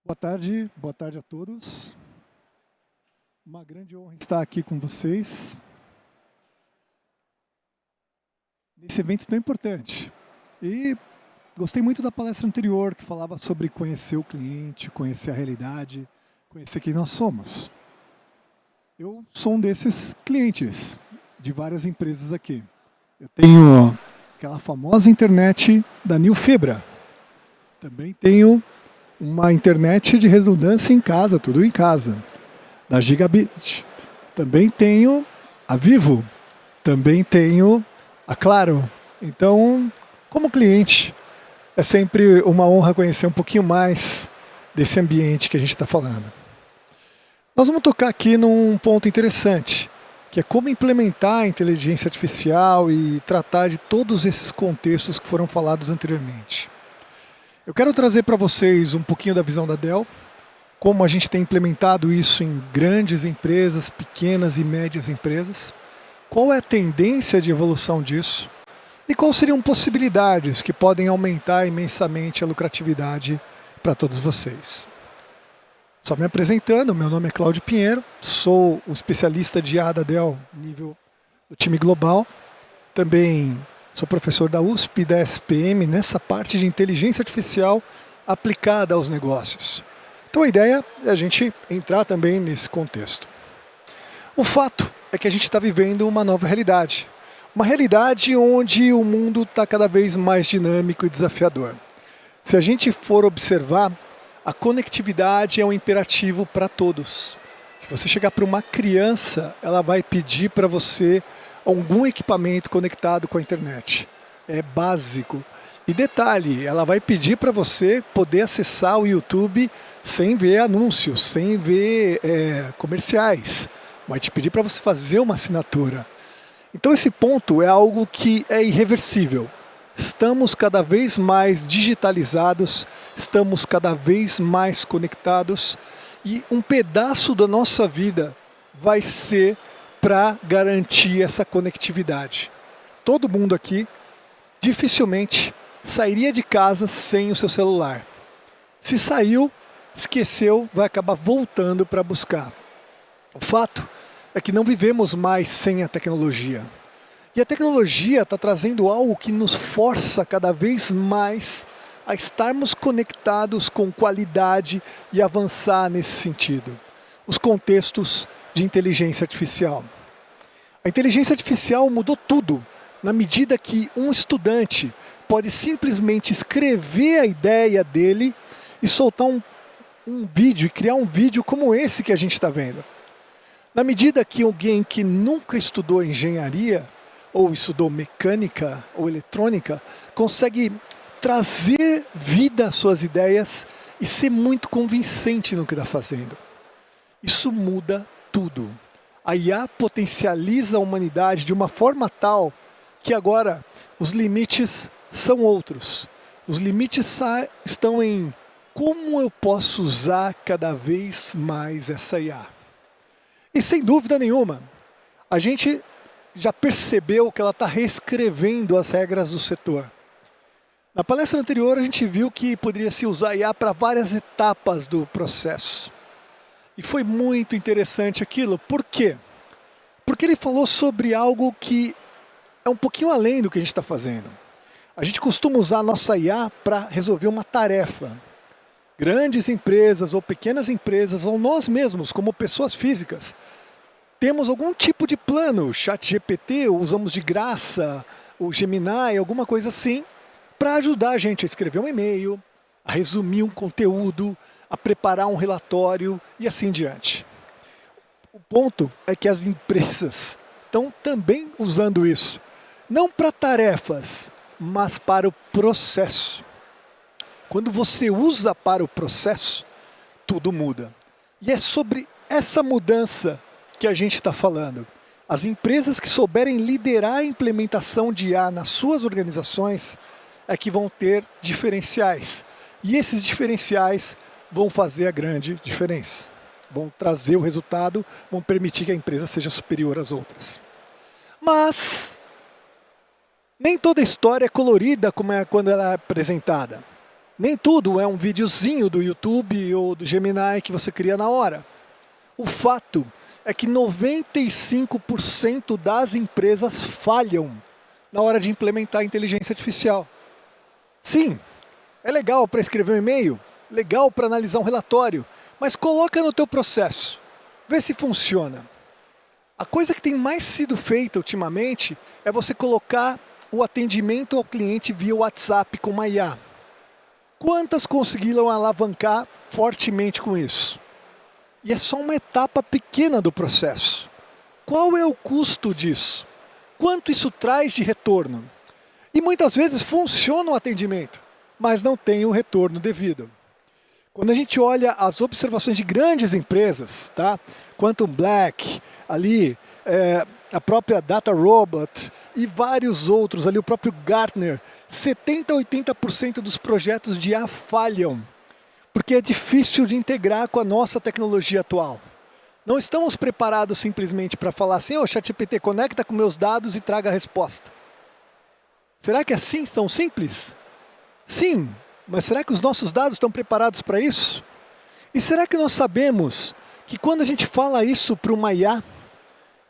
Boa tarde a todos. Uma grande honra estar aqui com vocês nesse evento tão importante. E gostei muito da palestra anterior, que falava sobre conhecer o cliente, conhecer a realidade, conhecer quem nós somos. Eu sou um desses clientes de várias empresas aqui. Eu tenho aquela famosa internet da Nil Fibra. Também tenho uma internet de redundância em casa, tudo em casa, da Gigabit. Também tenho a Vivo, também tenho a Claro. Então, como cliente, é sempre uma honra conhecer um pouquinho mais desse ambiente que a gente está falando. Nós vamos tocar aqui num ponto interessante, que é como implementar a inteligência artificial e tratar de todos esses contextos que foram falados anteriormente. Eu quero trazer para vocês um pouquinho da visão da Dell, como a gente tem implementado isso em grandes empresas, pequenas e médias empresas, qual é a tendência de evolução disso e quais seriam possibilidades que podem aumentar imensamente a lucratividade para todos vocês. Só me apresentando, meu nome é Cláudio Pinheiro, sou o especialista de IA da Dell, nível do time global, também sou professor da USP e da SPM nessa parte de inteligência artificial aplicada aos negócios. Então a ideia é a gente entrar também nesse contexto. O fato é que a gente está vivendo uma nova realidade. Uma realidade onde o mundo está cada vez mais dinâmico e desafiador. Se a gente for observar, a conectividade é um imperativo para todos. Se você chegar para uma criança, ela vai pedir para você algum equipamento conectado com a internet. É básico. E detalhe, ela vai pedir para você poder acessar o YouTube sem ver anúncios, sem ver comerciais. Vai te pedir para você fazer uma assinatura. Então esse ponto é algo que é irreversível. Estamos cada vez mais digitalizados, estamos cada vez mais conectados e um pedaço da nossa vida vai ser para garantir essa conectividade. Todo mundo aqui dificilmente sairia de casa sem o seu celular. Se saiu, esqueceu, vai acabar voltando para buscar. O fato é que não vivemos mais sem a tecnologia. E a tecnologia está trazendo algo que nos força cada vez mais a estarmos conectados com qualidade e avançar nesse sentido. Os contextos de inteligência artificial. A inteligência artificial mudou tudo, na medida que um estudante pode simplesmente escrever a ideia dele e soltar um vídeo, e criar um vídeo como esse que a gente está vendo. Na medida que alguém que nunca estudou engenharia, ou estudou mecânica ou eletrônica, consegue trazer vida às suas ideias e ser muito convincente no que está fazendo. Isso muda tudo. A IA potencializa a humanidade de uma forma tal que agora os limites são outros. Os limites estão em como eu posso usar cada vez mais essa IA. E sem dúvida nenhuma, a gente já percebeu que ela está reescrevendo as regras do setor. Na palestra anterior a gente viu que poderia se usar IA para várias etapas do processo. E foi muito interessante aquilo. Por quê? Porque ele falou sobre algo que é um pouquinho além do que a gente está fazendo. A gente costuma usar a nossa IA para resolver uma tarefa. Grandes empresas ou pequenas empresas, ou nós mesmos, como pessoas físicas, temos algum tipo de plano, ChatGPT, usamos de graça, o Gemini, alguma coisa assim, para ajudar a gente a escrever um e-mail, a resumir um conteúdo, a preparar um relatório e assim diante. O ponto é que as empresas estão também usando isso, não para tarefas, mas para o processo. Quando você usa para o processo, tudo muda. E é sobre essa mudança que a gente está falando. As empresas que souberem liderar a implementação de IA nas suas organizações é que vão ter diferenciais. E esses diferenciais vão fazer a grande diferença. Vão trazer o resultado, vão permitir que a empresa seja superior às outras. Mas nem toda história é colorida como é quando ela é apresentada. Nem tudo é um videozinho do YouTube ou do Gemini que você cria na hora. O fato é que 95% das empresas falham na hora de implementar a inteligência artificial. Sim, é legal para escrever um e-mail, legal para analisar um relatório, mas coloca no teu processo, vê se funciona. A coisa que tem mais sido feita ultimamente é você colocar o atendimento ao cliente via WhatsApp com uma IA. Quantas conseguiram alavancar fortemente com isso? E é só uma etapa pequena do processo. Qual é o custo disso? Quanto isso traz de retorno? E muitas vezes funciona o atendimento, mas não tem o retorno devido. Quando a gente olha as observações de grandes empresas, tá? Quantum Black, ali, a própria Data Robot e vários outros, ali o próprio Gartner, 70% a 80% dos projetos de IA falham, porque é difícil de integrar com a nossa tecnologia atual. Não estamos preparados simplesmente para falar assim, ô ChatGPT, conecta com meus dados e traga a resposta. Será que é assim tão simples? Sim, mas será que os nossos dados estão preparados para isso? E será que nós sabemos que quando a gente fala isso para uma IA,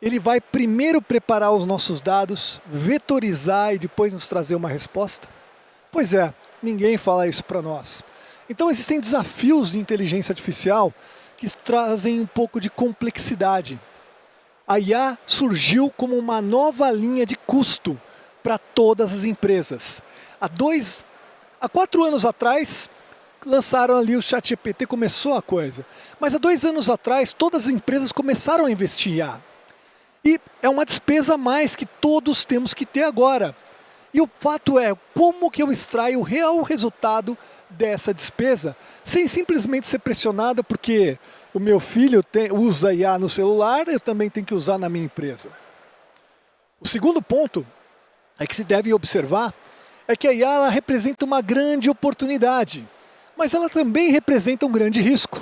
ele vai primeiro preparar os nossos dados, vetorizar e depois nos trazer uma resposta? Pois é, ninguém fala isso para nós. Então existem desafios de inteligência artificial que trazem um pouco de complexidade. A IA surgiu como uma nova linha de custo para todas as empresas. Há 4 anos atrás, lançaram ali o ChatGPT, começou a coisa. Mas há 2 anos atrás, todas as empresas começaram a investir em IA. E é uma despesa a mais que todos temos que ter agora. E o fato é, como que eu extraio o real resultado dessa despesa, sem simplesmente ser pressionado porque o meu filho usa IA no celular, eu também tenho que usar na minha empresa. O segundo ponto é que se deve observar é que a IA ela representa uma grande oportunidade, mas ela também representa um grande risco.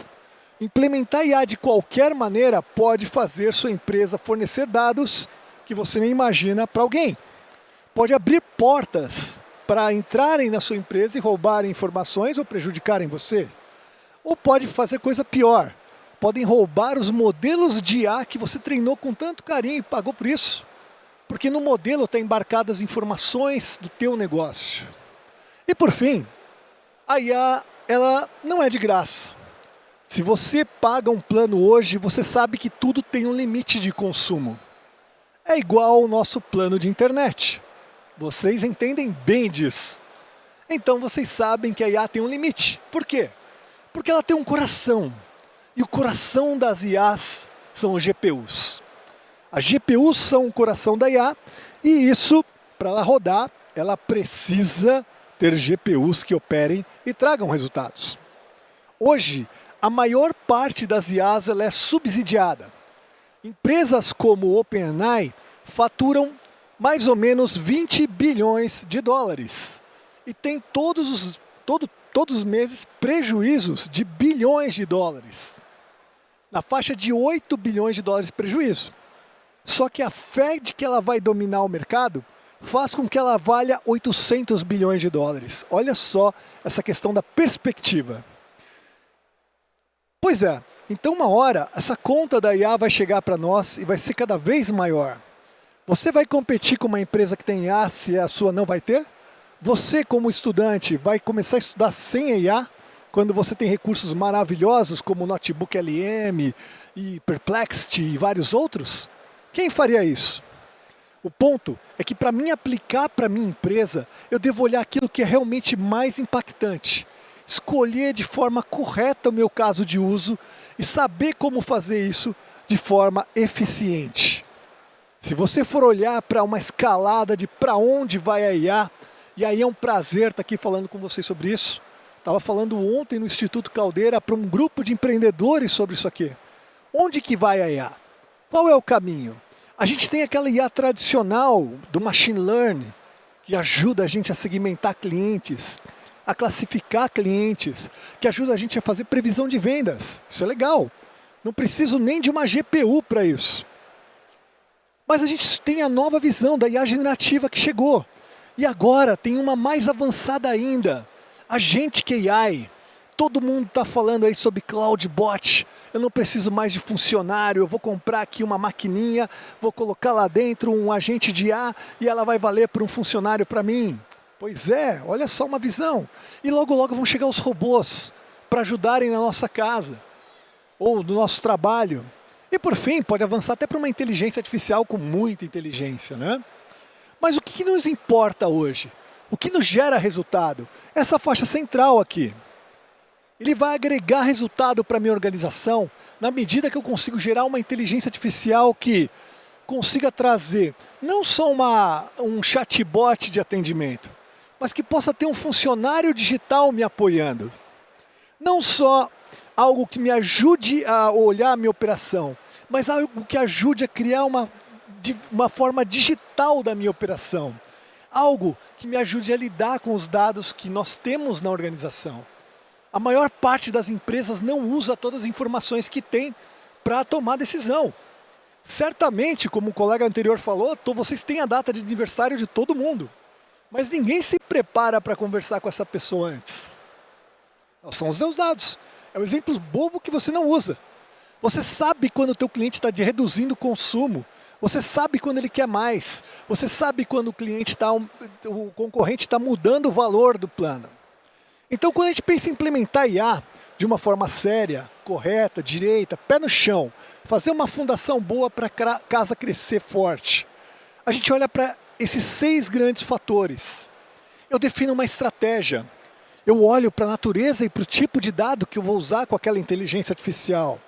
Implementar IA de qualquer maneira pode fazer sua empresa fornecer dados que você nem imagina para alguém. Pode abrir portas para entrarem na sua empresa e roubarem informações ou prejudicarem você. Ou pode fazer coisa pior. Podem roubar os modelos de IA que você treinou com tanto carinho e pagou por isso. Porque no modelo está embarcadas informações do teu negócio. E por fim, a IA ela não é de graça. Se você paga um plano hoje, você sabe que tudo tem um limite de consumo. É igual ao nosso plano de internet. Vocês entendem bem disso. Então vocês sabem que a IA tem um limite. Por quê? Porque ela tem um coração. E o coração das IAs são os GPUs. As GPUs são o coração da IA. E isso, para ela rodar, ela precisa ter GPUs que operem e tragam resultados. Hoje, a maior parte das IAs ela é subsidiada. Empresas como o OpenAI faturam mais ou menos 20 bilhões de dólares. E tem todos os meses prejuízos de bilhões de dólares. Na faixa de 8 bilhões de dólares de prejuízo. Só que a fé de que ela vai dominar o mercado faz com que ela valha 800 bilhões de dólares. Olha só essa questão da perspectiva. Pois é, então uma hora essa conta da IA vai chegar para nós e vai ser cada vez maior. Você vai competir com uma empresa que tem IA se a sua não vai ter? Você como estudante vai começar a estudar sem a IA? Quando você tem recursos maravilhosos como o Notebook LM e Perplexity e vários outros? Quem faria isso? O ponto é que para mim aplicar para a minha empresa, eu devo olhar aquilo que é realmente mais impactante. Escolher de forma correta o meu caso de uso e saber como fazer isso de forma eficiente. Se você for olhar para uma escalada de para onde vai a IA, e aí é um prazer estar aqui falando com vocês sobre isso. Estava falando ontem no Instituto Caldeira para um grupo de empreendedores sobre isso aqui. Onde que vai a IA? Qual é o caminho? A gente tem aquela IA tradicional do machine learning, que ajuda a gente a segmentar clientes, a classificar clientes, que ajuda a gente a fazer previsão de vendas. Isso é legal. Não preciso nem de uma GPU para isso. Mas a gente tem a nova visão da IA generativa que chegou. E agora tem uma mais avançada ainda. Agentic AI. Todo mundo está falando aí sobre CloudBot. Eu não preciso mais de funcionário, eu vou comprar aqui uma maquininha, vou colocar lá dentro um agente de IA e ela vai valer por um funcionário para mim. Pois é, olha só uma visão. E logo logo vão chegar os robôs para ajudarem na nossa casa ou no nosso trabalho. E por fim, pode avançar até para uma inteligência artificial com muita inteligência, né? Mas o que nos importa hoje? O que nos gera resultado? Essa faixa central aqui. Ele vai agregar resultado para a minha organização na medida que eu consigo gerar uma inteligência artificial que consiga trazer não só um chatbot de atendimento, mas que possa ter um funcionário digital me apoiando. Não só algo que me ajude a olhar a minha operação, mas algo que ajude a criar uma forma digital da minha operação. Algo que me ajude a lidar com os dados que nós temos na organização. A maior parte das empresas não usa todas as informações que tem para tomar decisão. Certamente, como o colega anterior falou, vocês têm a data de aniversário de todo mundo. Mas ninguém se prepara para conversar com essa pessoa antes. São os seus dados. É um exemplo bobo que você não usa. Você sabe quando o teu cliente está reduzindo o consumo. Você sabe quando ele quer mais. Você sabe quando o concorrente está mudando o valor do plano. Então, quando a gente pensa em implementar IA de uma forma séria, correta, direita, pé no chão, fazer uma fundação boa para a casa crescer forte, a gente olha para esses 6 grandes fatores. Eu defino uma estratégia. Eu olho para a natureza e para o tipo de dado que eu vou usar com aquela inteligência artificial.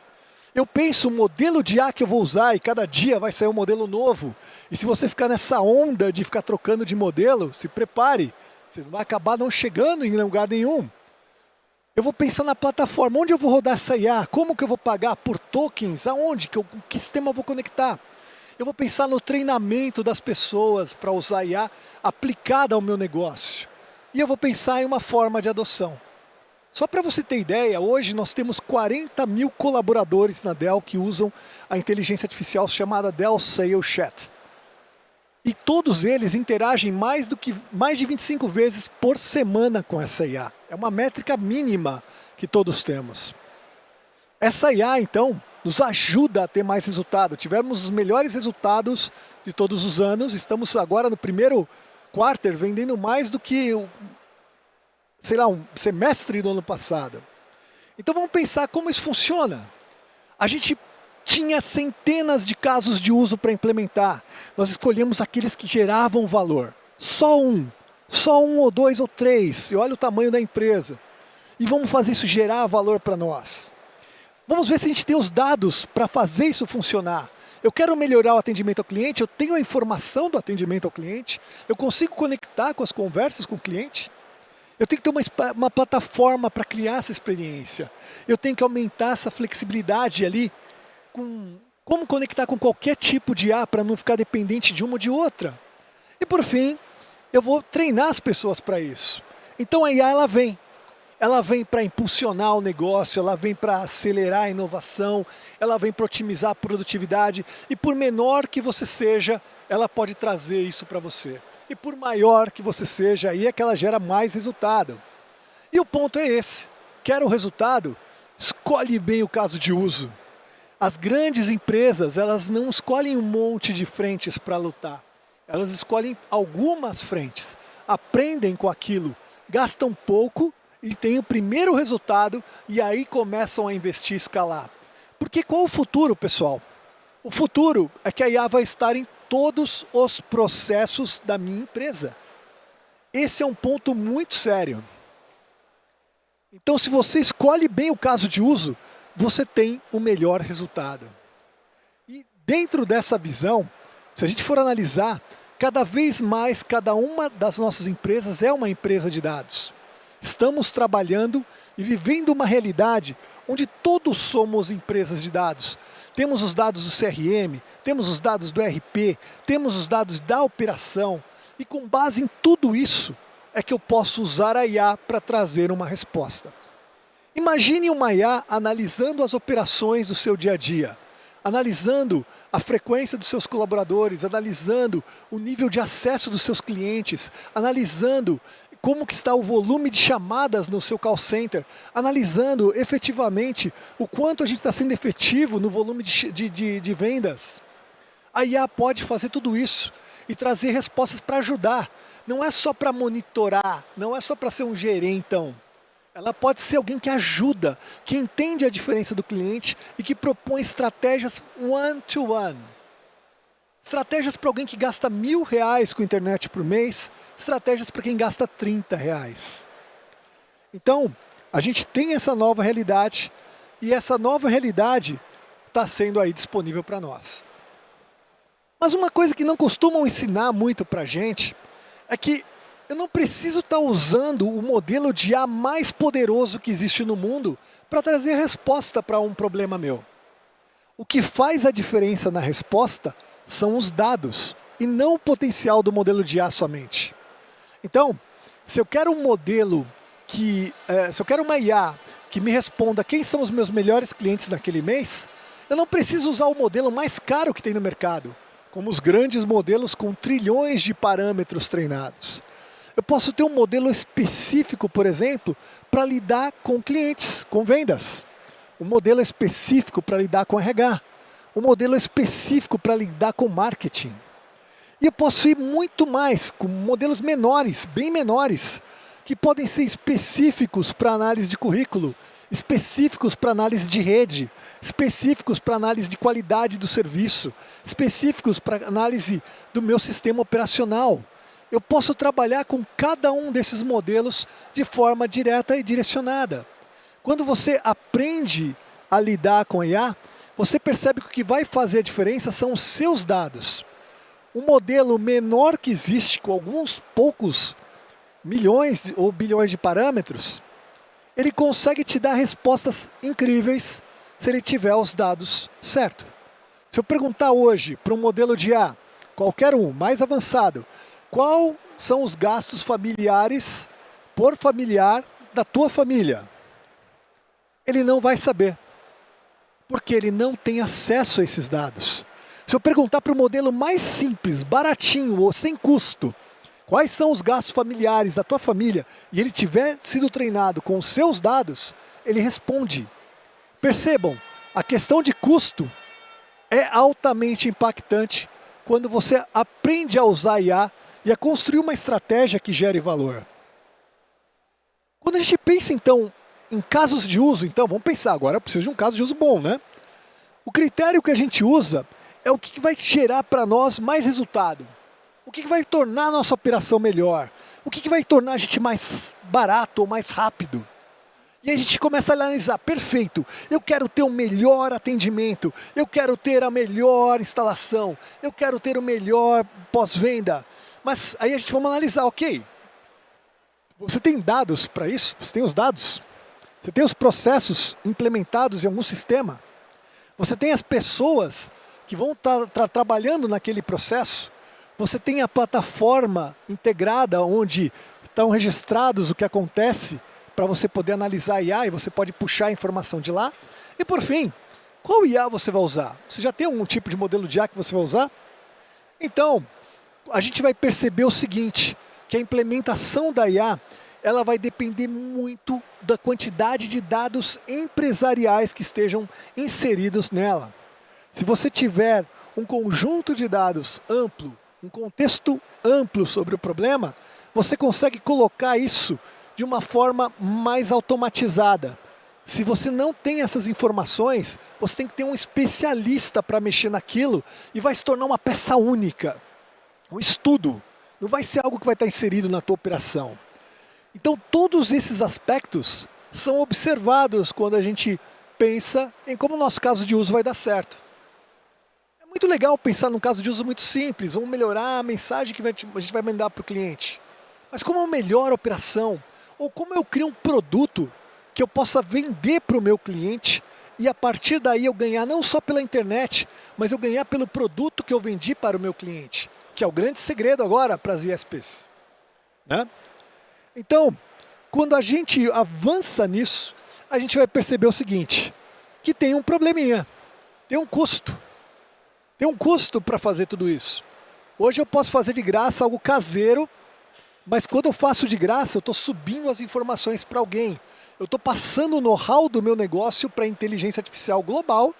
Eu penso o modelo de IA que eu vou usar e cada dia vai sair um modelo novo. E se você ficar nessa onda de ficar trocando de modelo, se prepare. Você vai acabar não chegando em lugar nenhum. Eu vou pensar na plataforma, onde eu vou rodar essa IA, como que eu vou pagar por tokens, aonde, que sistema eu vou conectar. Eu vou pensar no treinamento das pessoas para usar IA aplicada ao meu negócio. E eu vou pensar em uma forma de adoção. Só para você ter ideia, hoje nós temos 40 mil colaboradores na Dell que usam a inteligência artificial chamada Dell Sales Chat. E todos eles interagem mais de 25 vezes por semana com essa IA. É uma métrica mínima que todos temos. Essa IA, então, nos ajuda a ter mais resultado. Tivemos os melhores resultados de todos os anos. Estamos agora no primeiro quarter vendendo mais do que, um semestre do ano passado. Então vamos pensar como isso funciona. A gente tinha centenas de casos de uso para implementar. Nós escolhemos aqueles que geravam valor. Só um ou 2 ou 3. E olha o tamanho da empresa. E vamos fazer isso gerar valor para nós. Vamos ver se a gente tem os dados para fazer isso funcionar. Eu quero melhorar o atendimento ao cliente, eu tenho a informação do atendimento ao cliente, eu consigo conectar com as conversas com o cliente. Eu tenho que ter uma plataforma para criar essa experiência. Eu tenho que aumentar essa flexibilidade ali. Como conectar com qualquer tipo de IA para não ficar dependente de uma ou de outra. E por fim, eu vou treinar as pessoas para isso. Então a IA ela vem para impulsionar o negócio, ela vem para acelerar a inovação, ela vem para otimizar a produtividade e por menor que você seja, ela pode trazer isso para você. E por maior que você seja, aí é que ela gera mais resultado. E o ponto é esse. Quer o resultado? Escolhe bem o caso de uso. As grandes empresas, elas não escolhem um monte de frentes para lutar. Elas escolhem algumas frentes, aprendem com aquilo, gastam pouco e têm o primeiro resultado e aí começam a investir e escalar. Porque qual o futuro, pessoal? O futuro é que a IA vai estar em todos os processos da minha empresa. Esse é um ponto muito sério. Então, se você escolhe bem o caso de uso, você tem o melhor resultado. E dentro dessa visão, se a gente for analisar, cada vez mais cada uma das nossas empresas é uma empresa de dados. Estamos trabalhando e vivendo uma realidade onde todos somos empresas de dados. Temos os dados do CRM, temos os dados do ERP, temos os dados da operação. E com base em tudo isso, é que eu posso usar a IA para trazer uma resposta. Imagine uma IA analisando as operações do seu dia a dia, analisando a frequência dos seus colaboradores, analisando o nível de acesso dos seus clientes, analisando como que está o volume de chamadas no seu call center, analisando efetivamente o quanto a gente está sendo efetivo no volume de vendas. A IA pode fazer tudo isso e trazer respostas para ajudar. Não é só para monitorar, não é só para ser um gerentão. Ela pode ser alguém que ajuda, que entende a diferença do cliente e que propõe estratégias one-to-one. Estratégias para alguém que gasta R$1.000 com internet por mês, estratégias para quem gasta R$30. Então, a gente tem essa nova realidade e essa nova realidade está sendo aí disponível para nós. Mas uma coisa que não costumam ensinar muito para a gente é que eu não preciso estar usando o modelo de IA mais poderoso que existe no mundo para trazer resposta para um problema meu. O que faz a diferença na resposta são os dados e não o potencial do modelo de IA somente. Então, se eu quero um modelo se eu quero uma IA que me responda quem são os meus melhores clientes naquele mês, eu não preciso usar o modelo mais caro que tem no mercado, como os grandes modelos com trilhões de parâmetros treinados. Eu posso ter um modelo específico, por exemplo, para lidar com clientes, com vendas. Um modelo específico para lidar com RH. Um modelo específico para lidar com marketing. E eu posso ir muito mais, com modelos menores, bem menores, que podem ser específicos para análise de currículo, específicos para análise de rede, específicos para análise de qualidade do serviço, específicos para análise do meu sistema operacional. Eu posso trabalhar com cada um desses modelos de forma direta e direcionada. Quando você aprende a lidar com a IA, você percebe que o que vai fazer a diferença são os seus dados. Um modelo menor que existe, com alguns poucos milhões ou bilhões de parâmetros, ele consegue te dar respostas incríveis se ele tiver os dados certos. Se eu perguntar hoje para um modelo de IA, qualquer um, mais avançado, quais são os gastos familiares por familiar da tua família? Ele não vai saber, porque ele não tem acesso a esses dados. Se eu perguntar para o modelo mais simples, baratinho ou sem custo, quais são os gastos familiares da tua família, e ele tiver sido treinado com os seus dados, ele responde. Percebam, a questão de custo é altamente impactante quando você aprende a usar IA e a construir uma estratégia que gere valor. Quando a gente pensa, então, em casos de uso, então, vamos pensar agora, eu preciso de um caso de uso bom, né? O critério que a gente usa é o que vai gerar para nós mais resultado. O que vai tornar a nossa operação melhor? O que vai tornar a gente mais barato ou mais rápido? E aí a gente começa a analisar, perfeito, eu quero ter o melhor atendimento, eu quero ter a melhor instalação, eu quero ter o melhor pós-venda. Mas aí a gente vai analisar, ok, você tem dados para isso? Você tem os dados? Você tem os processos implementados em algum sistema? Você tem as pessoas que vão estar trabalhando naquele processo? Você tem a plataforma integrada onde estão registrados o que acontece para você poder analisar a IA e você pode puxar a informação de lá? E por fim, qual IA você vai usar? Você já tem algum tipo de modelo de IA que você vai usar? Então, a gente vai perceber o seguinte, que a implementação da IA, ela vai depender muito da quantidade de dados empresariais que estejam inseridos nela. Se você tiver um conjunto de dados amplo, um contexto amplo sobre o problema, você consegue colocar isso de uma forma mais automatizada. Se você não tem essas informações, você tem que ter um especialista para mexer naquilo e vai se tornar uma peça única. Um estudo. Não vai ser algo que vai estar inserido na tua operação. Então, todos esses aspectos são observados quando a gente pensa em como o nosso caso de uso vai dar certo. É muito legal pensar num caso de uso muito simples, vamos melhorar a mensagem que a gente vai mandar para o cliente. Mas como uma melhor operação, ou como eu crio um produto que eu possa vender para o meu cliente e a partir daí eu ganhar não só pela internet, mas eu ganhar pelo produto que eu vendi para o meu cliente, que é o grande segredo agora para as ISPs. Né? Então, quando a gente avança nisso, a gente vai perceber o seguinte, que tem um probleminha, tem um custo. Tem um custo para fazer tudo isso. Hoje eu posso fazer de graça algo caseiro Mas quando eu faço de graça, eu estou subindo as informações para alguém. Eu estou passando o know-how do meu negócio para a inteligência artificial global,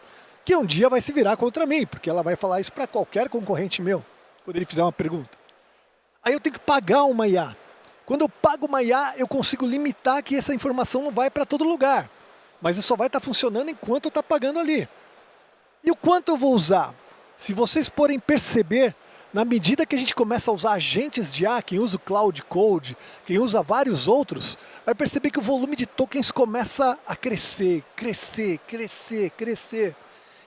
que um dia vai se virar contra mim, porque ela vai falar isso para qualquer concorrente meu, quando ele fizer uma pergunta. Aí eu tenho que pagar uma IA. Quando eu pago uma IA, eu consigo limitar que essa informação não vai para todo lugar. Mas isso só vai estar funcionando enquanto eu estou pagando ali. E o quanto eu vou usar? Se vocês porem perceber, na medida que a gente começa a usar agentes de IA, quem usa o Cloud Code, quem usa vários outros, vai perceber que o volume de tokens começa a crescer, crescer, crescer, crescer.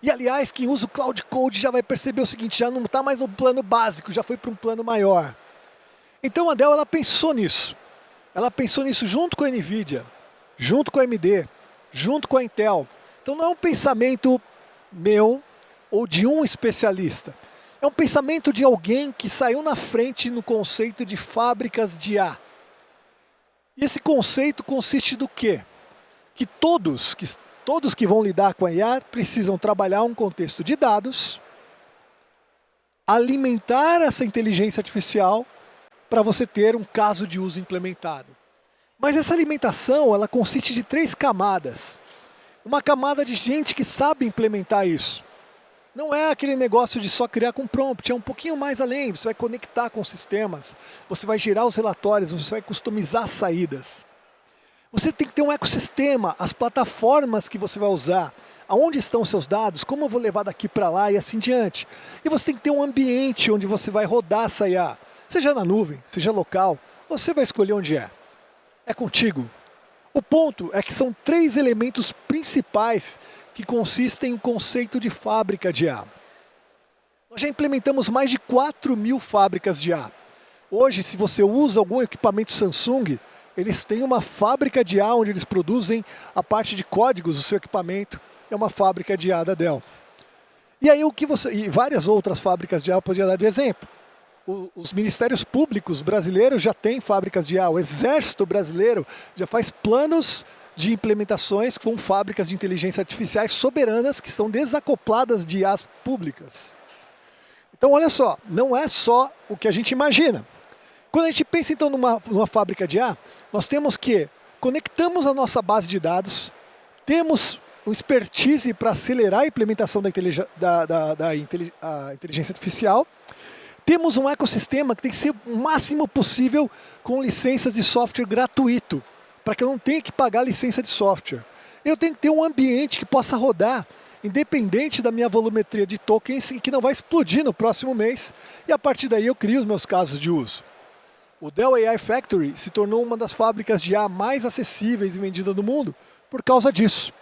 E aliás, quem usa o Cloud Code já vai perceber o seguinte, já não está mais no plano básico, já foi para um plano maior. Então a Dell ela pensou nisso. Ela pensou nisso junto com a NVIDIA, junto com a AMD, junto com a Intel. Então não é um pensamento meu ou de um especialista. É um pensamento de alguém que saiu na frente no conceito de fábricas de IA. E esse conceito consiste do quê? Que todos que vão lidar com a IA precisam trabalhar um contexto de dados, alimentar essa inteligência artificial para você ter um caso de uso implementado. Mas essa alimentação, ela consiste de 3 camadas. Uma camada de gente que sabe implementar isso. Não é aquele negócio de só criar com prompt, é um pouquinho mais além. Você vai conectar com sistemas, você vai gerar os relatórios, você vai customizar as saídas. Você tem que ter um ecossistema, as plataformas que você vai usar, aonde estão os seus dados, como eu vou levar daqui para lá e assim diante. E você tem que ter um ambiente onde você vai rodar essa IA, seja na nuvem, seja local, você vai escolher onde é. É contigo. O ponto é que são 3 elementos principais que consistem em conceito de fábrica de IA. Nós já implementamos mais de 4.000 fábricas de IA. Hoje, se você usa algum equipamento Samsung, eles têm uma fábrica de IA onde eles produzem a parte de códigos do seu equipamento. É uma fábrica de IA da Dell. E aí e várias outras fábricas de IA eu podia dar de exemplo. Os ministérios públicos brasileiros já têm fábricas de IA. O Exército brasileiro já faz planos de implementações com fábricas de inteligência artificiais soberanas que são desacopladas de IAs públicas. Então olha só, não é só o que a gente imagina. Quando a gente pensa então numa fábrica de IA, nós temos que conectamos a nossa base de dados, temos o expertise para acelerar a implementação da inteligência artificial, temos um ecossistema que tem que ser o máximo possível com licenças de software gratuito, para que eu não tenha que pagar licença de software. Eu tenho que ter um ambiente que possa rodar, independente da minha volumetria de tokens, e que não vai explodir no próximo mês, e a partir daí eu crio os meus casos de uso. O Dell AI Factory se tornou uma das fábricas de IA mais acessíveis e vendidas do mundo por causa disso.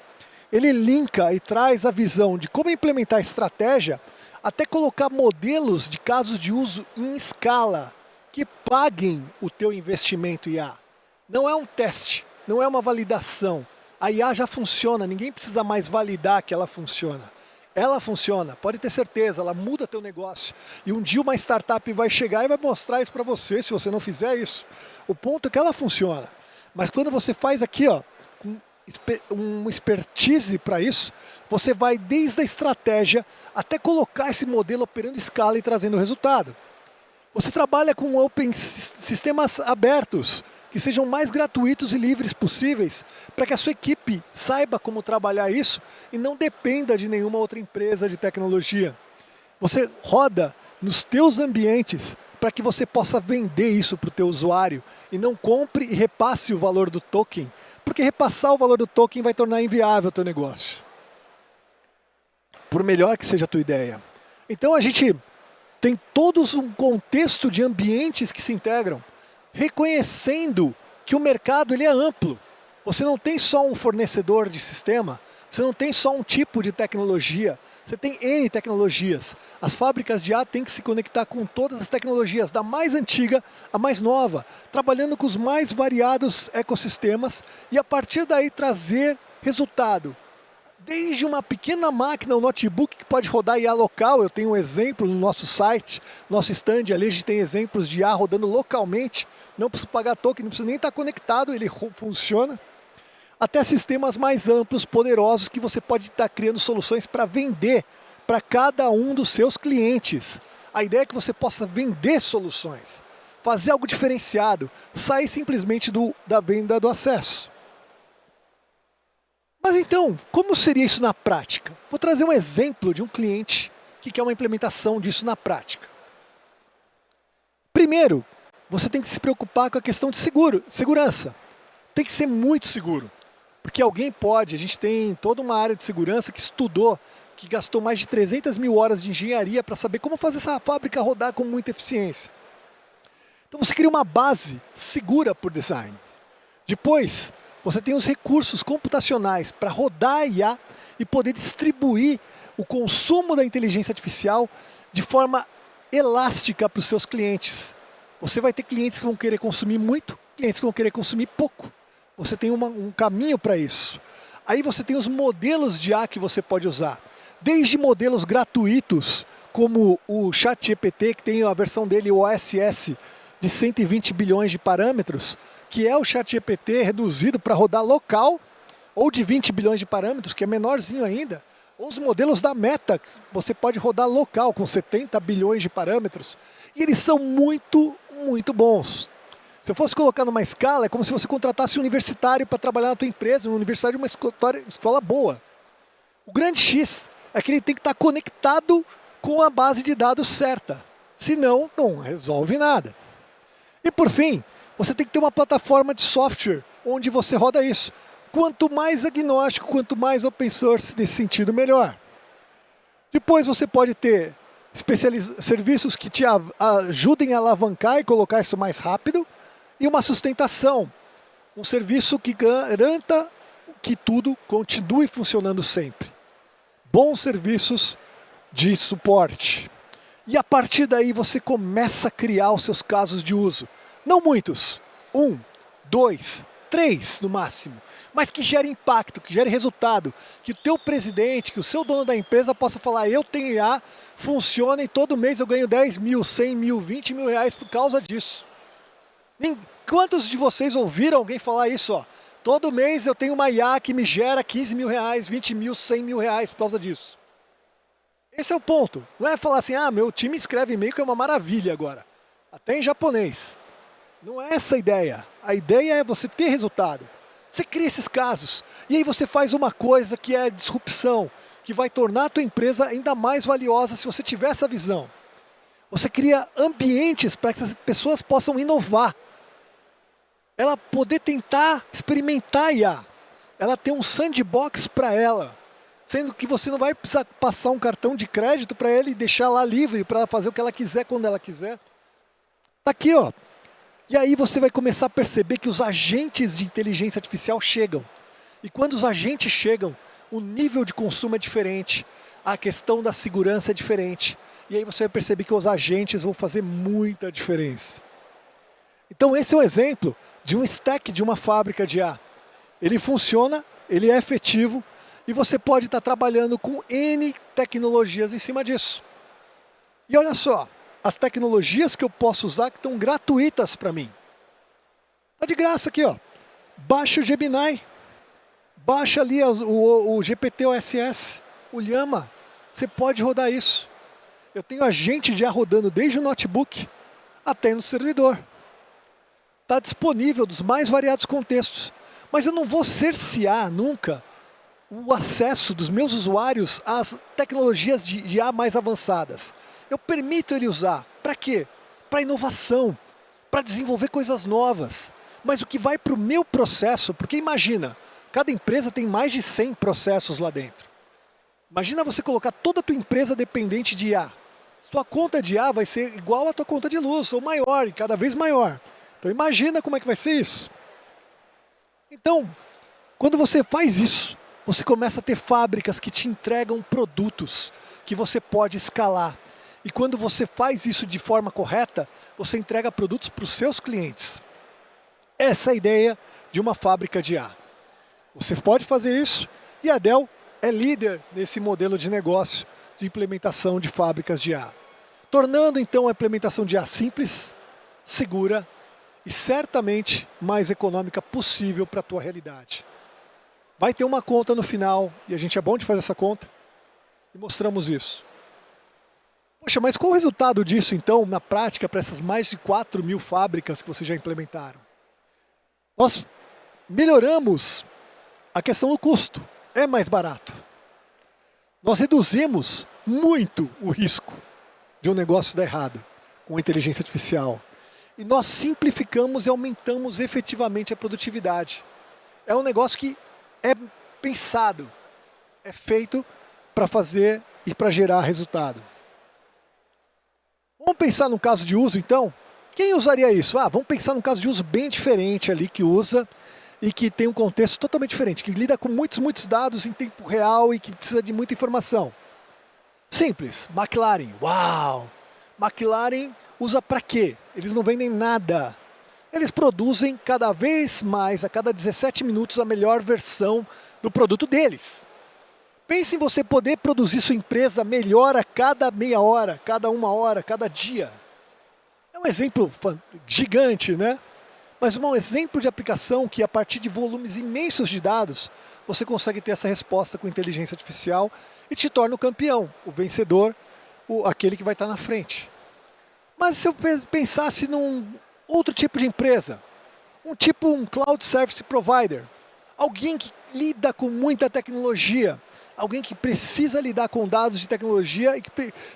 Ele linka e traz a visão de como implementar estratégia até colocar modelos de casos de uso em escala que paguem o teu investimento IA. Não é um teste, não é uma validação. A IA já funciona, ninguém precisa mais validar que ela funciona. Ela funciona, pode ter certeza, ela muda teu negócio. E um dia uma startup vai chegar e vai mostrar isso para você, se você não fizer isso. O ponto é que ela funciona. Mas quando você faz aqui, ó, com uma expertise para isso, você vai desde a estratégia até colocar esse modelo operando em escala e trazendo resultado. Você trabalha com sistemas abertos, que sejam mais gratuitos e livres possíveis, para que a sua equipe saiba como trabalhar isso e não dependa de nenhuma outra empresa de tecnologia. Você roda nos teus ambientes para que você possa vender isso para o teu usuário e não compre e repasse o valor do token, porque repassar o valor do token vai tornar inviável o teu negócio. Por melhor que seja a tua ideia. Então a gente tem todos um contexto de ambientes que se integram, reconhecendo que o mercado ele é amplo. Você não tem só um fornecedor de sistema, você não tem só um tipo de tecnologia, você tem N tecnologias. As fábricas de IA têm que se conectar com todas as tecnologias, da mais antiga à mais nova, trabalhando com os mais variados ecossistemas e a partir daí trazer resultado. Desde uma pequena máquina, um notebook que pode rodar IA local, eu tenho um exemplo no nosso site, nosso stand ali, a gente tem exemplos de IA rodando localmente, não precisa pagar token, não precisa nem estar conectado, ele funciona. Até sistemas mais amplos, poderosos, que você pode estar criando soluções para vender para cada um dos seus clientes. A ideia é que você possa vender soluções. fazer algo diferenciado, sair simplesmente da venda do acesso. Mas então, como seria isso na prática? Vou trazer um exemplo de um cliente que quer uma implementação disso na prática. Primeiro, você tem que se preocupar com a questão de segurança. Tem que ser muito seguro. Porque alguém pode, a gente tem toda uma área de segurança que estudou, que gastou mais de 300 mil horas de engenharia para saber como fazer essa fábrica rodar com muita eficiência. Então você cria uma base segura por design. Depois, você tem os recursos computacionais para rodar a IA e poder distribuir o consumo da inteligência artificial de forma elástica para os seus clientes. Você vai ter clientes que vão querer consumir muito, clientes que vão querer consumir pouco. Você tem um caminho para isso. Aí você tem os modelos de IA que você pode usar. Desde modelos gratuitos, como o ChatGPT, que tem a versão dele, o OSS, de 120 bilhões de parâmetros, que é o ChatGPT reduzido para rodar local, ou de 20 bilhões de parâmetros, que é menorzinho ainda, ou os modelos da Meta, que você pode rodar local, com 70 bilhões de parâmetros, e eles são muito, muito bons. Se eu fosse colocar numa escala, é como se você contratasse um universitário para trabalhar na tua empresa, um universitário de uma escola boa. O grande X é que ele tem que estar conectado com a base de dados certa. Senão, não resolve nada. E por fim, você tem que ter uma plataforma de software onde você roda isso. Quanto mais agnóstico, quanto mais open source nesse sentido, melhor. Depois você pode ter serviços que te ajudem a alavancar e colocar isso mais rápido. E uma sustentação, um serviço que garanta que tudo continue funcionando sempre. Bons serviços de suporte. E a partir daí você começa a criar os seus casos de uso. Não muitos, 1, 2, 3 no máximo, mas que gere impacto, que gere resultado, que o teu presidente, que o seu dono da empresa possa falar, eu tenho IA, funciona e todo mês eu ganho 10 mil, 100 mil, 20 mil reais por causa disso. Quantos de vocês ouviram alguém falar isso? Ó? Todo mês eu tenho uma IA que me gera 15 mil reais, 20 mil, 100 mil reais por causa disso. Esse é o ponto. Não é falar assim, meu time escreve e-mail que é uma maravilha agora. Até em japonês. Não é essa a ideia. A ideia é você ter resultado. Você cria esses casos. E aí você faz uma coisa que é disrupção, que vai tornar a tua empresa ainda mais valiosa se você tiver essa visão. Você cria ambientes para que as pessoas possam inovar. Ela poder tentar experimentar IA. Ela ter um sandbox para ela. Sendo que você não vai precisar passar um cartão de crédito para ela e deixar lá livre para ela fazer o que ela quiser quando ela quiser. Tá aqui, ó. E aí você vai começar a perceber que os agentes de inteligência artificial chegam. E quando os agentes chegam, o nível de consumo é diferente. A questão da segurança é diferente. E aí você vai perceber que os agentes vão fazer muita diferença. Então esse é um exemplo de um stack de uma fábrica de IA. Ele funciona, ele é efetivo e você pode estar trabalhando com N tecnologias em cima disso. E olha só, as tecnologias que eu posso usar que estão gratuitas para mim. Está de graça aqui, ó. Baixa o Gemini, baixa ali o GPT-OSS, o Llama. Você pode rodar isso. Eu tenho agente já rodando desde o notebook até no servidor. Está disponível dos mais variados contextos. Mas eu não vou cercear nunca o acesso dos meus usuários às tecnologias de IA mais avançadas. Eu permito ele usar. Para quê? Para inovação, para desenvolver coisas novas. Mas o que vai para o meu processo, porque imagina, cada empresa tem mais de 100 processos lá dentro. Imagina você colocar toda a tua empresa dependente de IA. Sua conta de IA vai ser igual à tua conta de luz, ou maior, e cada vez maior. Então imagina como é que vai ser isso. Então, quando você faz isso, você começa a ter fábricas que te entregam produtos que você pode escalar. E quando você faz isso de forma correta, você entrega produtos para os seus clientes. Essa é a ideia de uma fábrica de IA. Você pode fazer isso e a Dell é líder nesse modelo de negócio de implementação de fábricas de IA. Tornando então a implementação de IA simples, segura e certamente mais econômica possível para a tua realidade. Vai ter uma conta no final, e a gente é bom de fazer essa conta, e mostramos isso. Poxa, mas qual o resultado disso, então, na prática, para essas mais de 4.000 fábricas que vocês já implementaram? Nós melhoramos a questão do custo. É mais barato. Nós reduzimos muito o risco de um negócio dar errado com a inteligência artificial. E nós simplificamos e aumentamos efetivamente a produtividade. É um negócio que é pensado, é feito para fazer e para gerar resultado. Vamos pensar num caso de uso, então? Quem usaria isso? Vamos pensar num caso de uso bem diferente ali, que usa e que tem um contexto totalmente diferente, que lida com muitos dados em tempo real e que precisa de muita informação. Simples, McLaren. Uau! McLaren usa para quê? Eles não vendem nada. Eles produzem cada vez mais, a cada 17 minutos, a melhor versão do produto deles. Pense em você poder produzir sua empresa melhor a cada meia hora, cada uma hora, cada dia. É um exemplo gigante, né? Mas um exemplo de aplicação que, a partir de volumes imensos de dados, você consegue ter essa resposta com inteligência artificial e te torna o campeão, o vencedor, aquele que vai estar na frente. Mas se eu pensasse num outro tipo de empresa, um Cloud Service Provider, alguém que lida com muita tecnologia, alguém que precisa lidar com dados de tecnologia e que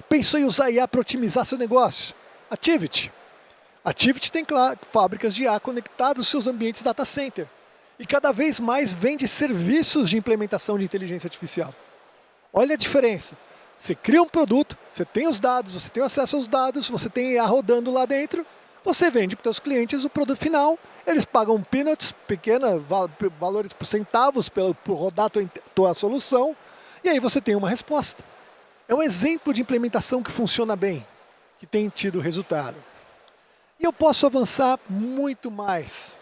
pensou em usar IA para otimizar seu negócio. Activity. Activity tem fábricas de IA conectadas aos seus ambientes data center. E cada vez mais vende serviços de implementação de inteligência artificial. Olha a diferença. Você cria um produto, você tem os dados, você tem acesso aos dados, você tem IA rodando lá dentro, você vende para os seus clientes o produto final, eles pagam peanuts, valores por centavos por rodar a tua solução, e aí você tem uma resposta. É um exemplo de implementação que funciona bem, que tem tido resultado. E eu posso avançar muito mais.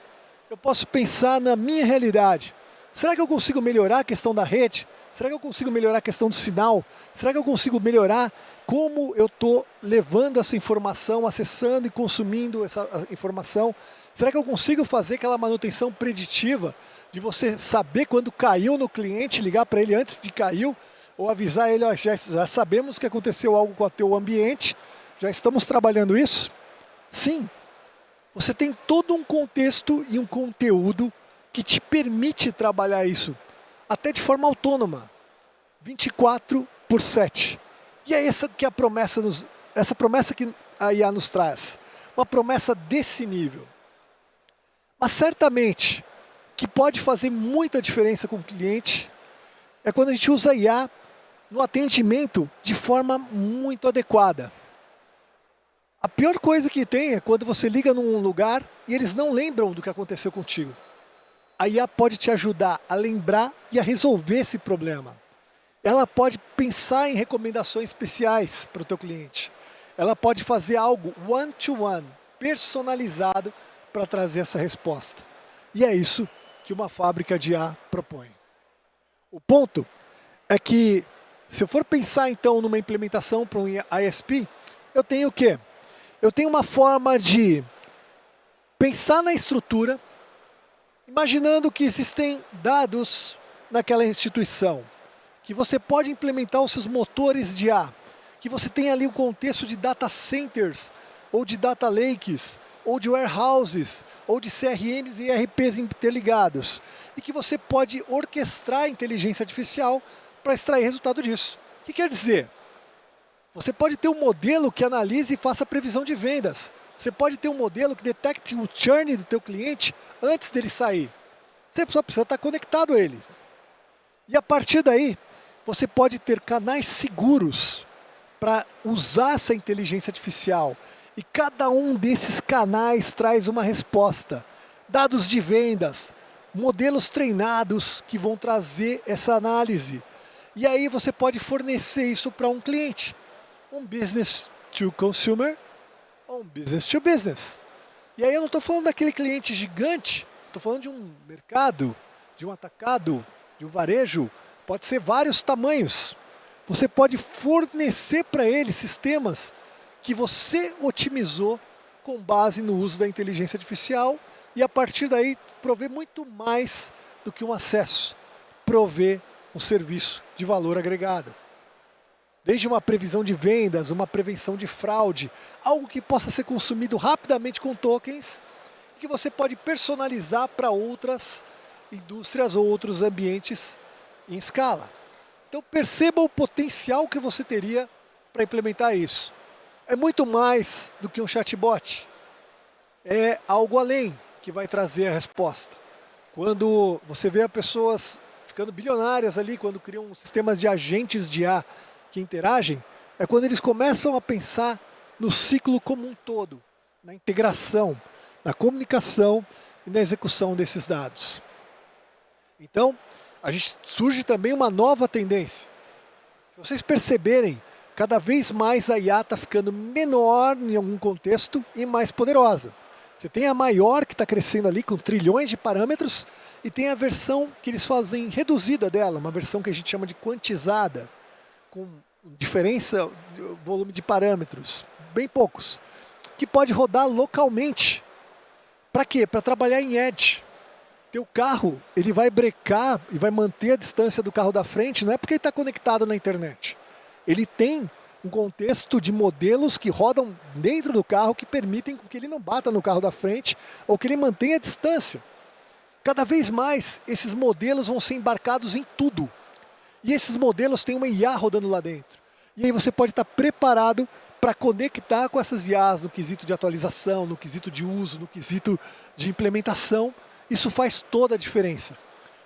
Eu posso pensar na minha realidade. Será que eu consigo melhorar a questão da rede? Será que eu consigo melhorar a questão do sinal? Será que eu consigo melhorar como eu estou levando essa informação, acessando e consumindo essa informação? Será que eu consigo fazer aquela manutenção preditiva de você saber quando caiu no cliente, ligar para ele antes de cair, ou avisar ele, já sabemos que aconteceu algo com o teu ambiente, já estamos trabalhando isso? Sim, você tem todo um contexto e um conteúdo que te permite trabalhar isso, até de forma autônoma, 24/7. E é essa que é a promessa, essa promessa que a IA nos traz, uma promessa desse nível. Mas certamente, que pode fazer muita diferença com o cliente, é quando a gente usa a IA no atendimento de forma muito adequada. A pior coisa que tem é quando você liga num lugar e eles não lembram do que aconteceu contigo. A IA pode te ajudar a lembrar e a resolver esse problema. Ela pode pensar em recomendações especiais para o teu cliente. Ela pode fazer algo one-to-one, personalizado, para trazer essa resposta. E é isso que uma fábrica de IA propõe. O ponto é que, se eu for pensar então numa implementação para um ISP, eu tenho o quê? Eu tenho uma forma de pensar na estrutura, imaginando que existem dados naquela instituição, que você pode implementar os seus motores de IA, que você tem ali um contexto de data centers, ou de data lakes, ou de warehouses, ou de CRMs e ERPs interligados, e que você pode orquestrar a inteligência artificial para extrair resultado disso. O que quer dizer? Você pode ter um modelo que analise e faça previsão de vendas. Você pode ter um modelo que detecte o churn do teu cliente antes dele sair. Você só precisa estar conectado a ele. E a partir daí, você pode ter canais seguros para usar essa inteligência artificial. E cada um desses canais traz uma resposta. Dados de vendas, modelos treinados que vão trazer essa análise. E aí você pode fornecer isso para um cliente. Um business to consumer ou um business to business. E aí eu não estou falando daquele cliente gigante, estou falando de um mercado, de um atacado, de um varejo, pode ser vários tamanhos. Você pode fornecer para ele sistemas que você otimizou com base no uso da inteligência artificial e a partir daí prover muito mais do que um acesso, prover um serviço de valor agregado. Desde uma previsão de vendas, uma prevenção de fraude, algo que possa ser consumido rapidamente com tokens e que você pode personalizar para outras indústrias ou outros ambientes em escala. Então perceba o potencial que você teria para implementar isso. É muito mais do que um chatbot. É algo além que vai trazer a resposta. Quando você vê as pessoas ficando bilionárias ali, quando criam sistemas de agentes de IA que interagem, é quando eles começam a pensar no ciclo como um todo, na integração, na comunicação e na execução desses dados. Então, surge também uma nova tendência. Se vocês perceberem, cada vez mais a IA está ficando menor em algum contexto e mais poderosa. Você tem a maior que está crescendo ali com trilhões de parâmetros e tem a versão que eles fazem reduzida dela, uma versão que a gente chama de quantizada, com diferença de volume de parâmetros, bem poucos, que pode rodar localmente. Para quê? Para trabalhar em edge. Teu carro, ele vai brecar e vai manter a distância do carro da frente, não é porque ele está conectado na internet. Ele tem um contexto de modelos que rodam dentro do carro que permitem que ele não bata no carro da frente ou que ele mantenha a distância. Cada vez mais, esses modelos vão ser embarcados em tudo. E esses modelos têm uma IA rodando lá dentro. E aí você pode estar preparado para conectar com essas IAs no quesito de atualização, no quesito de uso, no quesito de implementação. Isso faz toda a diferença.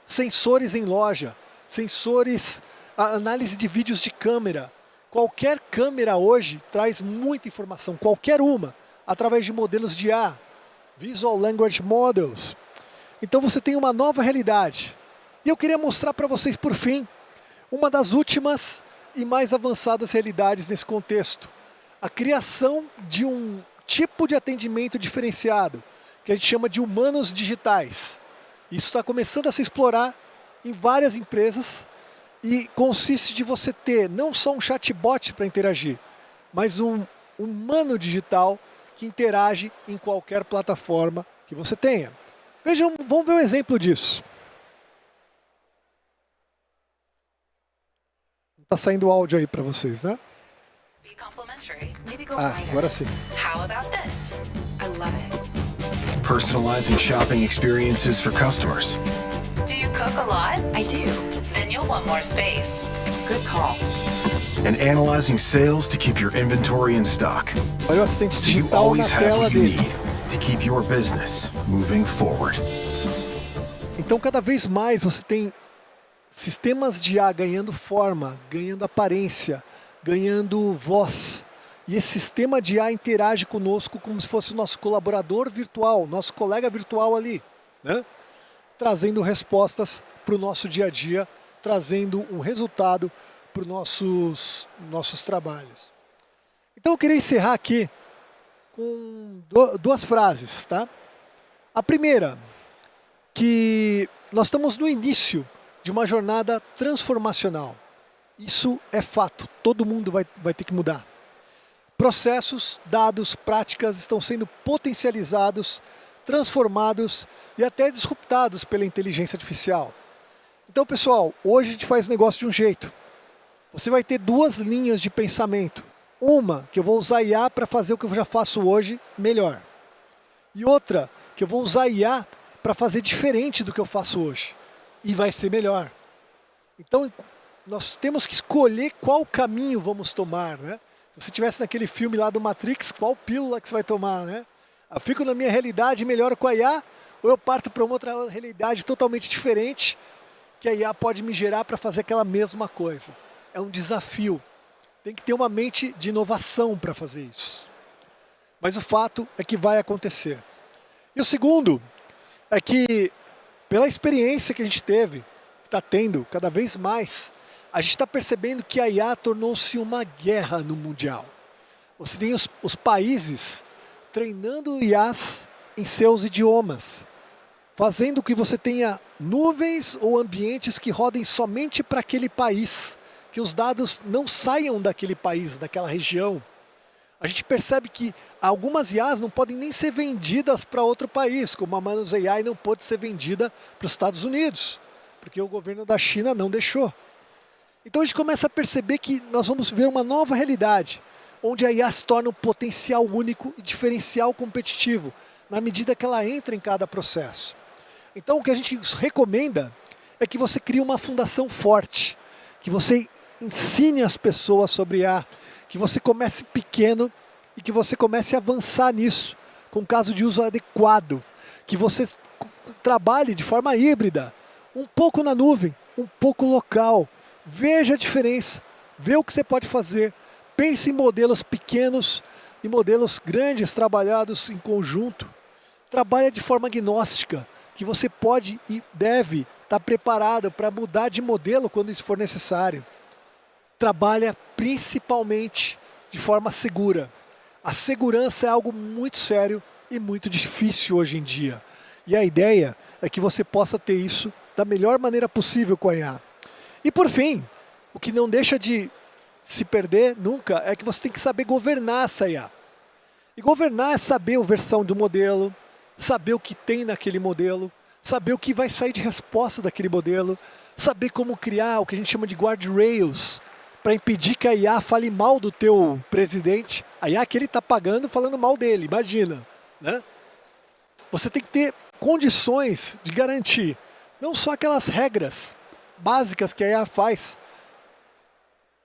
Sensores em loja, sensores, análise de vídeos de câmera. Qualquer câmera hoje traz muita informação, qualquer uma, através de modelos de IA, Visual Language Models. Então você tem uma nova realidade. E eu queria mostrar para vocês, por fim, uma das últimas e mais avançadas realidades nesse contexto. A criação de um tipo de atendimento diferenciado, que a gente chama de humanos digitais. Isso está começando a se explorar em várias empresas e consiste de você ter não só um chatbot para interagir, mas um humano digital que interage em qualquer plataforma que você tenha. Vejam, vamos ver um exemplo disso. Está saindo o áudio aí para vocês, né? Agora sim. How about this? I love it. Personalizing shopping experiences for customers. Do you cook a lot? I do. Then you'll want more space. Good call. And analyzing sales to keep your inventory in stock. Olha o assistente So you digital na always have tela what you dele. need to keep your business moving forward. Então, cada vez mais você tem sistemas de IA ganhando forma, ganhando aparência, ganhando voz. E esse sistema de IA interage conosco como se fosse o nosso colaborador virtual, nosso colega virtual ali, né? Trazendo respostas para o nosso dia a dia, trazendo um resultado para os nossos trabalhos. Então eu queria encerrar aqui com duas frases, tá? A primeira, que nós estamos no início de uma jornada transformacional. Isso é fato, todo mundo vai ter que mudar. Processos, dados, práticas estão sendo potencializados, transformados e até disruptados pela inteligência artificial. Então, pessoal, hoje a gente faz o negócio de um jeito. Você vai ter duas linhas de pensamento. Uma, que eu vou usar IA para fazer o que eu já faço hoje melhor. E outra, que eu vou usar IA para fazer diferente do que eu faço hoje. E vai ser melhor. Então, nós temos que escolher qual caminho vamos tomar, né? Se você estivesse naquele filme lá do Matrix, qual pílula que você vai tomar, né? Eu fico na minha realidade e melhoro com a IA, ou eu parto para uma outra realidade totalmente diferente, que a IA pode me gerar para fazer aquela mesma coisa. É um desafio. Tem que ter uma mente de inovação para fazer isso. Mas o fato é que vai acontecer. E o segundo é que, pela experiência que a gente teve, está tendo cada vez mais, a gente está percebendo que a IA tornou-se uma guerra no mundial. Você tem os países treinando IAs em seus idiomas, fazendo que você tenha nuvens ou ambientes que rodem somente para aquele país, que os dados não saiam daquele país, daquela região. A gente percebe que algumas IAs não podem nem ser vendidas para outro país, como a Manus AI não pôde ser vendida para os Estados Unidos, porque o governo da China não deixou. Então a gente começa a perceber que nós vamos ver uma nova realidade, onde a IA se torna um potencial único e diferencial competitivo, na medida que ela entra em cada processo. Então o que a gente recomenda é que você crie uma fundação forte, que você ensine as pessoas sobre IA, que você comece pequeno e que você comece a avançar nisso, com caso de uso adequado, que você trabalhe de forma híbrida, um pouco na nuvem, um pouco local, veja a diferença, vê o que você pode fazer, pense em modelos pequenos e modelos grandes trabalhados em conjunto, trabalhe de forma agnóstica, que você pode e deve estar preparado para mudar de modelo quando isso for necessário. Trabalha principalmente de forma segura. A segurança é algo muito sério e muito difícil hoje em dia. E a ideia é que você possa ter isso da melhor maneira possível com a IA. E por fim, o que não deixa de se perder nunca é que você tem que saber governar essa IA. E governar é saber a versão do modelo, saber o que tem naquele modelo, saber o que vai sair de resposta daquele modelo, saber como criar o que a gente chama de guardrails, para impedir que a IA fale mal do teu presidente, a IA que ele está pagando falando mal dele, imagina, né? Você tem que ter condições de garantir, não só aquelas regras básicas que a IA faz,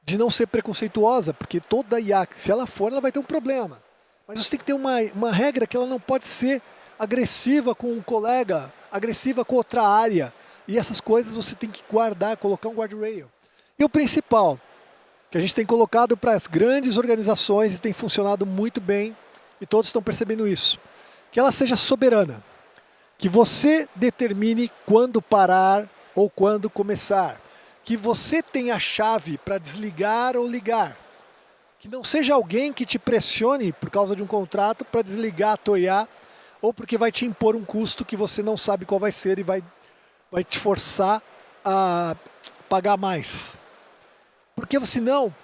de não ser preconceituosa, porque toda IA, se ela for, ela vai ter um problema. Mas você tem que ter uma regra que ela não pode ser agressiva com um colega, agressiva com outra área. E essas coisas você tem que guardar, colocar um guardrail. E o principal, que a gente tem colocado para as grandes organizações e tem funcionado muito bem, e todos estão percebendo isso, que ela seja soberana. Que você determine quando parar ou quando começar. Que você tenha a chave para desligar ou ligar. Que não seja alguém que te pressione por causa de um contrato para desligar a tua IA, ou porque vai te impor um custo que você não sabe qual vai ser e vai te forçar a pagar mais. Porque senão,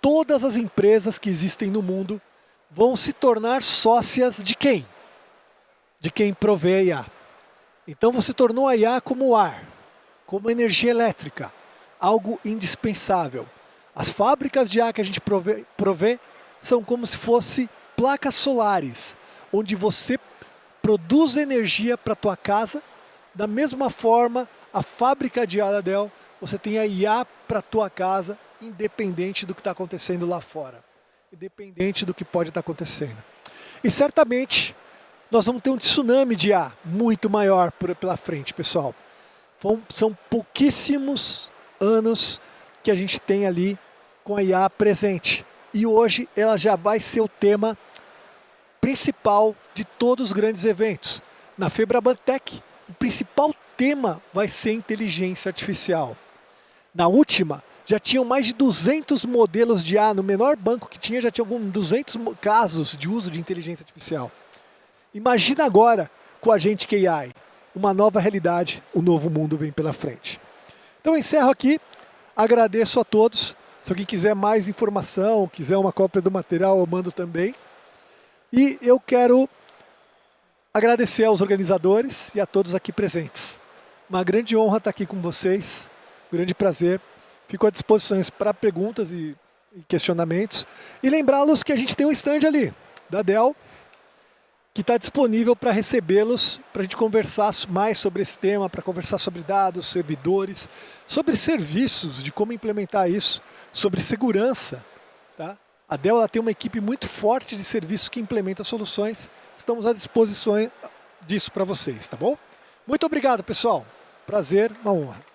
todas as empresas que existem no mundo vão se tornar sócias de quem? De quem provê a IA. Então você tornou a IA como ar, como energia elétrica, algo indispensável. As fábricas de IA que a gente provê são como se fossem placas solares, onde você produz energia para a tua casa. Da mesma forma, a fábrica de IA da Dell, você tem a IA para a tua casa, independente do que está acontecendo lá fora. Independente do que pode estar acontecendo. E certamente, nós vamos ter um tsunami de IA muito maior pela frente, pessoal. São pouquíssimos anos que a gente tem ali com a IA presente. E hoje ela já vai ser o tema principal de todos os grandes eventos. Na Febrabantech, o principal tema vai ser inteligência artificial. Na última, já tinham mais de 200 modelos de IA. No menor banco que tinha, já tinha 200 casos de uso de inteligência artificial. Imagina agora com a Agentic AI. Uma nova realidade, um novo mundo vem pela frente. Então eu encerro aqui, agradeço a todos. Se alguém quiser mais informação, quiser uma cópia do material, eu mando também. E eu quero agradecer aos organizadores e a todos aqui presentes. Uma grande honra estar aqui com vocês, um grande prazer. Fico à disposição para perguntas e questionamentos. E lembrá-los que a gente tem um stand ali, da Dell, que está disponível para recebê-los, para a gente conversar mais sobre esse tema, para conversar sobre dados, servidores, sobre serviços, de como implementar isso, sobre segurança. Tá? A Dell ela tem uma equipe muito forte de serviços que implementa soluções. Estamos à disposição disso para vocês, tá bom? Muito obrigado, pessoal. Prazer, uma honra.